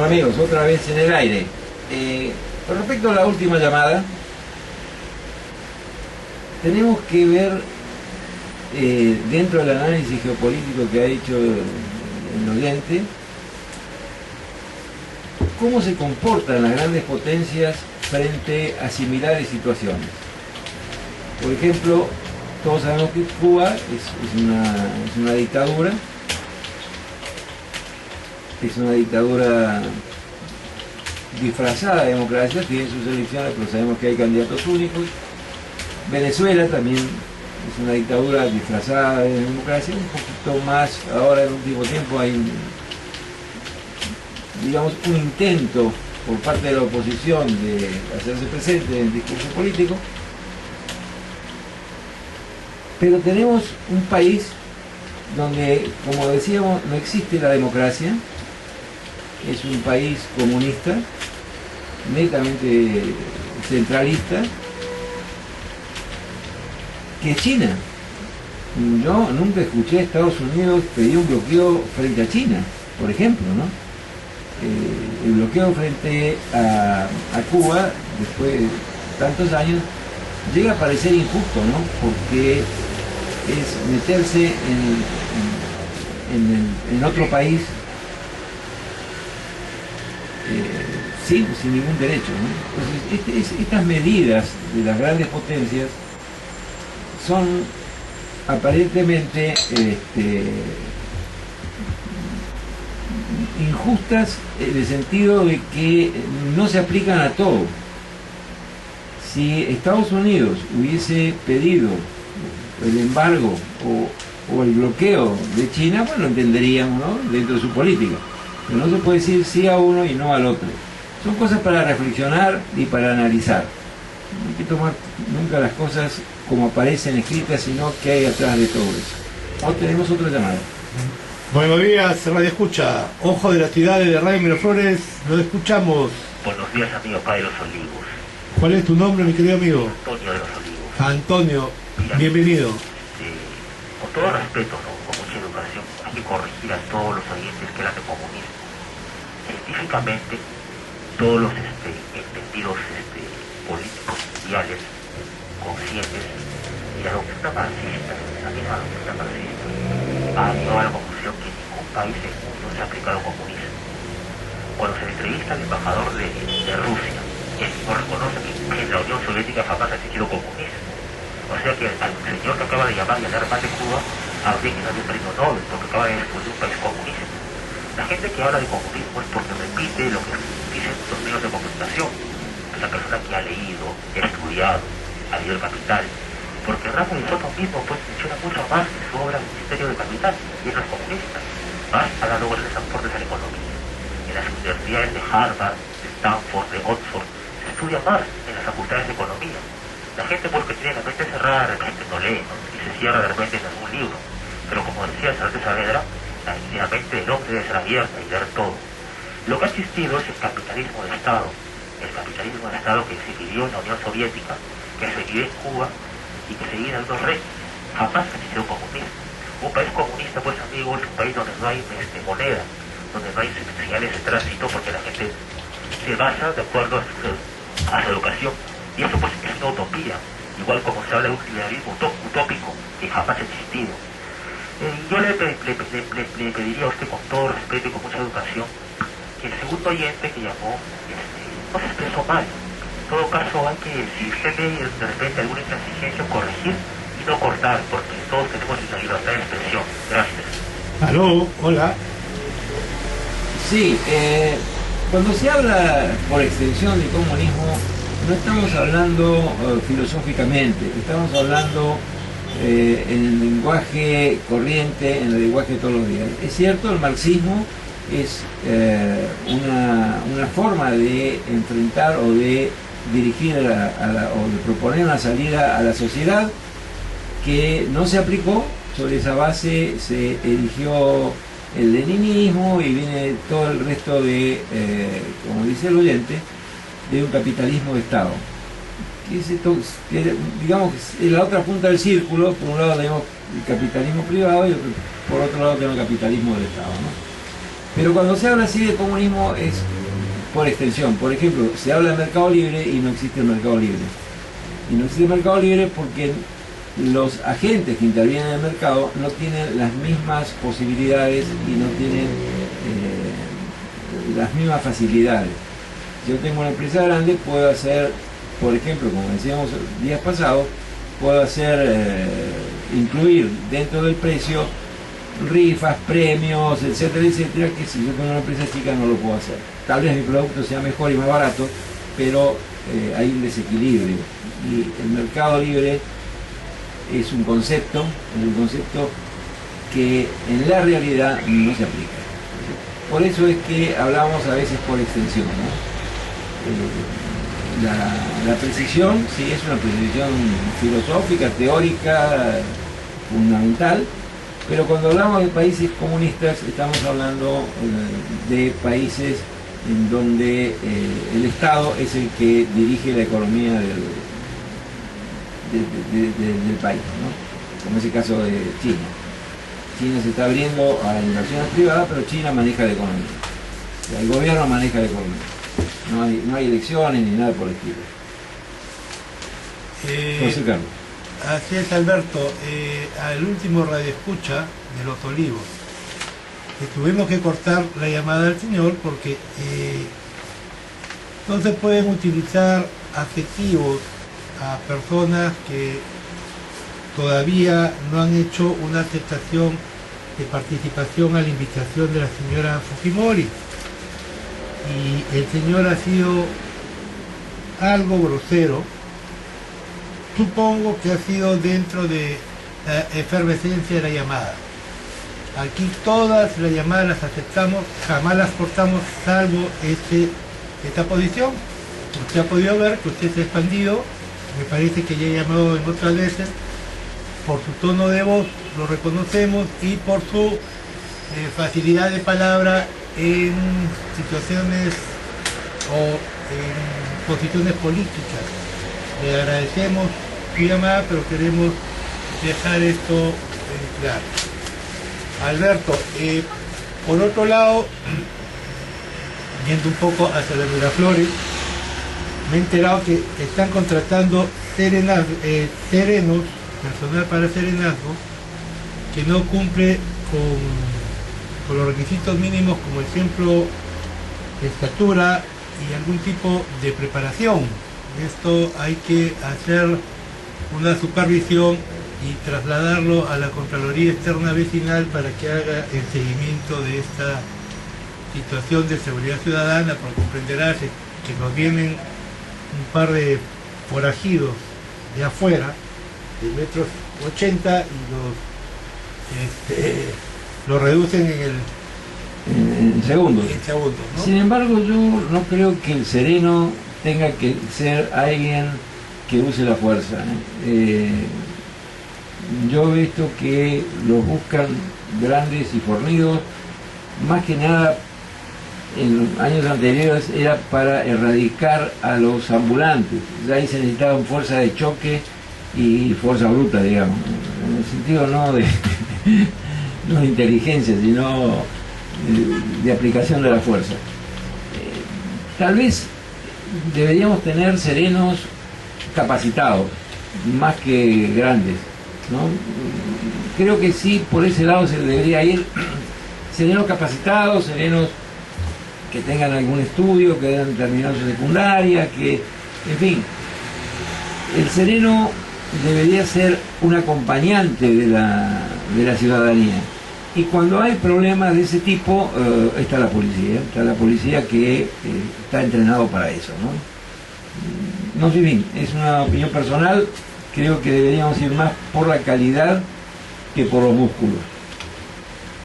amigos, otra vez en el aire. Con respecto a la última llamada, tenemos que ver dentro del análisis geopolítico que ha hecho el oyente, cómo se comportan las grandes potencias frente a similares situaciones. Por ejemplo, todos sabemos que Cuba es una dictadura. Es una dictadura disfrazada de democracia, tiene sus elecciones, pero sabemos que hay candidatos únicos. Venezuela también es una dictadura disfrazada de democracia, un poquito más, ahora en último tiempo hay un intento por parte de la oposición de hacerse presente en el discurso político. Pero tenemos un país donde, como decíamos, no existe la democracia. Es un país comunista, netamente centralista, que es China. Yo nunca escuché a Estados Unidos pedir un bloqueo frente a China, por ejemplo, ¿no? El bloqueo frente a Cuba, después de tantos años, llega a parecer injusto, ¿no? Porque es meterse en otro país sin ningún derecho, ¿no? Entonces, estas medidas de las grandes potencias son aparentemente injustas en el sentido de que no se aplican a todo. Si Estados Unidos hubiese pedido el embargo o el bloqueo de China, pues lo entenderíamos, ¿no?, dentro de su política. Pero no se puede decir sí a uno y no al otro. Son cosas para reflexionar y para analizar. No hay que tomar nunca las cosas como aparecen escritas, sino que hay atrás de todo eso. Ahora tenemos otra llamada. Buenos días, Radio Escucha. Ojo de las ciudades de Radio Miraflores, lo escuchamos. Buenos días, amigo Padre de los Olivos. ¿Cuál es tu nombre, mi querido amigo? Antonio de los Olivos. Antonio, mira, bienvenido. Con todo respeto, ¿no?, con mucha educación, hay que corregir a todos los oyentes que hablan de comunismo. Científicamente, todos los entendidos políticos mundiales conscientes y la doctrina marxista, la misma doctrina marxista, ha llegado a la conclusión que ningún país del mundo se ha aplicado al comunismo. Cuando se entrevista al embajador de Rusia, él no reconoce que en la Unión Soviética jamás ha existido comunismo. O sea que al señor que acaba de llamar y hablar mal de Cuba, habría que darle un premio Nobel porque acaba de descubrir un país comunista. La gente que habla de comunismo es porque repite lo que dicen los medios de comunicación. Es la persona que ha leído, que ha estudiado, ha leído El Capital. Porque Ramos y Soto mismo pues menciona mucho más en su obra El Misterio del Capital, y él no es comunista. Más ha dado grandes aportes a la economía. En las universidades de Harvard, de Stanford, de Oxford, se estudia más en las facultades de economía. La gente porque tiene la mente cerrada de repente no lee, ¿no?, y se cierra de repente en algún libro. Pero como decía Sánchez Saavedra, la mente del hombre debe ser abierta y ver todo. Lo que ha existido es el capitalismo de Estado. El capitalismo de Estado que se vivió en la Unión Soviética, que se vive en Cuba y que se vive en algunos regímenes. Jamás ha existido comunismo. Un país comunista, pues amigo, es un país donde no hay moneda, donde no hay señales de tránsito porque la gente se basa de acuerdo a su educación. Y eso pues es una utopía, igual como se habla de un liberalismo utópico que jamás ha existido. Yo le pediría a usted con todo respeto y con mucha educación que el segundo oyente que llamó no se expresó mal. En todo caso hay que, si usted ve de repente alguna intransigencia, corregir y no cortar, porque todos tenemos la libertad de expresión. Gracias. Aló, hola. Sí, cuando se habla por extensión de comunismo, no estamos hablando filosóficamente, estamos hablando en el lenguaje corriente, en el lenguaje de todos los días. Es cierto, el marxismo es una forma de enfrentar o de dirigir o de proponer una salida a la sociedad que no se aplicó. Sobre esa base se eligió el leninismo y viene todo el resto de, como dice el oyente, de un capitalismo de Estado. Digamos que es la otra punta del círculo. Por un lado tenemos el capitalismo privado y por otro lado tenemos el capitalismo del Estado, ¿no? Pero cuando se habla así de comunismo es por extensión. Por ejemplo, se habla de mercado libre y no existe el mercado libre. Y no existe el mercado libre porque los agentes que intervienen en el mercado no tienen las mismas posibilidades y no tienen las mismas facilidades. Si yo tengo una empresa grande, puedo hacer, por ejemplo, como decíamos días pasados, puedo hacer, incluir dentro del precio rifas, premios, etcétera, etcétera, que si yo tengo una empresa chica no lo puedo hacer. Tal vez mi producto sea mejor y más barato, pero hay un desequilibrio. Y el mercado libre es un concepto que en la realidad no se aplica. Por eso es que hablamos a veces por extensión, ¿no? La precisión, sí, es una precisión filosófica, teórica, fundamental, pero cuando hablamos de países comunistas estamos hablando de países en donde el Estado es el que dirige la economía del país, ¿no? Como es el caso de China. China se está abriendo a inversiones privadas, pero China maneja la economía. O sea, el gobierno maneja la economía. No hay elecciones ni nada por el estilo. José Carlos. Así es, Alberto. Al último radioescucha de Los Olivos, tuvimos que cortar la llamada al señor porque no se pueden utilizar adjetivos a personas que todavía no han hecho una aceptación de participación a la invitación de la señora Fujimori. Y el señor ha sido algo grosero. Supongo que ha sido dentro de la efervescencia de la llamada. Aquí todas las llamadas las aceptamos, jamás las cortamos, salvo esta posición. Usted ha podido ver que usted se ha expandido, me parece que ya he llamado en otras veces. Por su tono de voz lo reconocemos y por su facilidad de palabra en situaciones o en posiciones políticas. Le agradecemos su llamada, pero queremos dejar esto claro. Alberto, por otro lado, yendo un poco hacia las Miraflores, me he enterado que están contratando serenos, personal para serenazgo, que no cumple con los requisitos mínimos, como ejemplo estatura y algún tipo de preparación. Esto hay que hacer una supervisión y trasladarlo a la Contraloría Externa Vecinal para que haga el seguimiento de esta situación de seguridad ciudadana, porque comprenderás que nos vienen un par de forajidos de afuera, de metros 80, y los reducen En segundos. ¿no? Sin embargo, yo no creo que el sereno tenga que ser alguien que use la fuerza. Yo he visto que los buscan grandes y fornidos, más que nada en los años anteriores era para erradicar a los ambulantes. Ya ahí se necesitaban fuerza de choque y fuerza bruta, digamos, en el sentido no de inteligencia, sino de aplicación de la fuerza. Tal vez deberíamos tener serenos capacitados, más que grandes, ¿no? Creo que sí, por ese lado se debería ir. Serenos capacitados, serenos que tengan algún estudio, que hayan terminado su secundaria, que, en fin, el sereno debería ser un acompañante de la ciudadanía. Y cuando hay problemas de ese tipo, está la policía que está entrenado para eso, ¿no? No sé bien, es una opinión personal, creo que deberíamos ir más por la calidad que por los músculos.